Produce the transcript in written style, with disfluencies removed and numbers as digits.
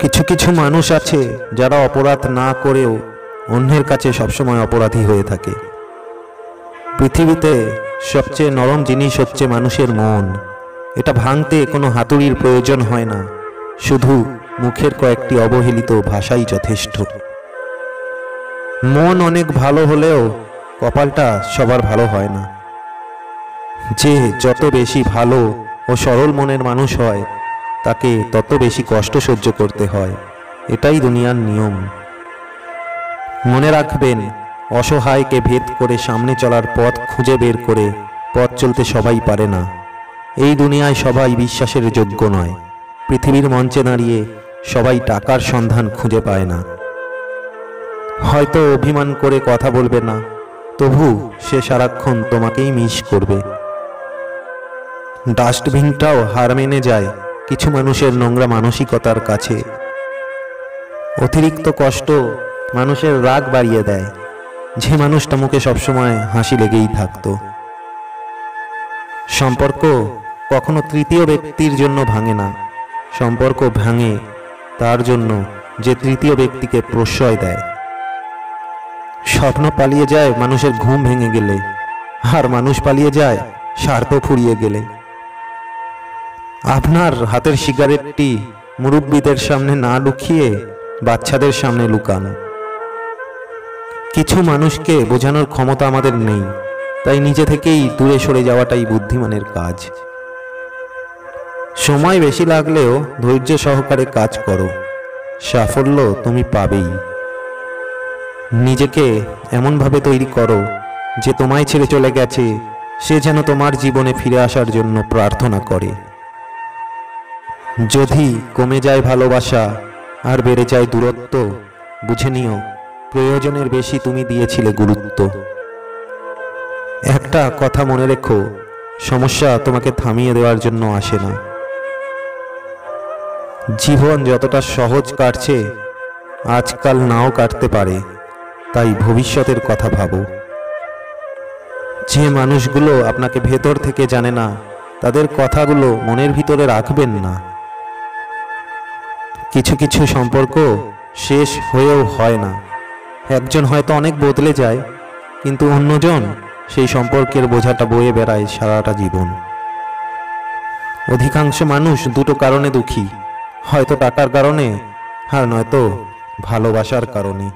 কিছু কিছু মানুষ আছে যারা অপরাধ না করেও অন্যের কাছে সবসময় অপরাধী হয়ে থাকে। পৃথিবীতে সবচেয়ে নরম জিনিস হচ্ছে মানুষের মন। এটা ভাঙতে কোনো হাতুড়ির প্রয়োজন হয় না, শুধু মুখের কয়েকটি অবহেলিত ভাষাই যথেষ্ট। মন অনেক ভালো হলেও কপালটা সবার ভালো হয় না। যে যত বেশি ভালো ও সরল মনের মানুষ হয় তাকে তত বেশি কষ্ট সহ্য করতে হয়। এটাই দুনিয়ার নিয়ম। মনে রাখবেন, অসহায়কে ভেদ করে সামনে চলার পথ খুঁজে বের করে পথ চলতে সবাই পারে না। এই দুনিয়ায় সবাই বিশ্বাসের যোগ্য নয়। পৃথিবীর মঞ্চে দাঁড়িয়ে সবাই টাকার সন্ধান খুঁজে পায় না। হয়তো অভিমান করে কথা বলবে না, তবু সে সারাক্ষণ তোমাকেই মিস করবে। ডাস্টবিনটাও হার মেনে যায় কিছু মানুষের নোংরা মানসিকতার কাছে। অতিরিক্ত কষ্ট মানুষের রাগ বাড়িয়ে দেয়। যে মানুষটা মুখে সবসময় হাসি লেগেই থাকতো। সম্পর্ক কখনো তৃতীয় ব্যক্তির জন্য ভাঙে না, সম্পর্ক ভাঙে তার জন্য যে তৃতীয় ব্যক্তিকে প্রশ্রয় দেয়। স্বপ্ন পালিয়ে যায় মানুষের ঘুম ভেঙে গেলে, আর মানুষ পালিয়ে যায় স্বার্থ ফুরিয়ে গেলে। আপনার হাতের সিগারেটটি মুরব্বীদের সামনে না লুকিয়ে বাচ্চাদের সামনে লুকান। কিছু মানুষকে বোঝানোর ক্ষমতা আমাদের নেই, তাই নিজে থেকেই দূরে সরে যাওয়াটাই বুদ্ধিমানের কাজ। সময় বেশি লাগলেও ধৈর্য সহকারে কাজ করো, সাফল্য তুমি পাবেই। নিজেকে এমনভাবে তৈরি করো যে তোমায় ছেড়ে চলে গেছে সে যেন তোমার জীবনে ফিরে আসার জন্য প্রার্থনা করে। যদি কমে যায় ভালোবাসা আর বেড়ে যায় দূরত্ব, বুঝে নিও প্রয়োজনের বেশি তুমি দিয়েছিলে গুরুত্ব। একটা কথা মনে রেখো, সমস্যা তোমাকে থামিয়ে দেওয়ার জন্য আসে না। জীবন যতটা সহজ কাটছে আজকাল নাও কাটতে পারে, তাই ভবিষ্যতের কথা ভাবো। যে মানুষগুলো আপনাকে ভেতর থেকে জানে না তাদের কথাগুলো মনের ভিতরে রাখবেন না। কিছু কিছু সম্পর্ক শেষ হয়েও হয় না। একজন হয়তো অনেক বদলে যায়, কিন্তু অন্যজন সেই সম্পর্কের বোঝাটা বয়ে বেড়ায় সারাটা জীবন। অধিকাংশ মানুষ দুটো কারণে দুঃখী, হয়তো টাকার কারণে আর নয়তো ভালোবাসার কারণে।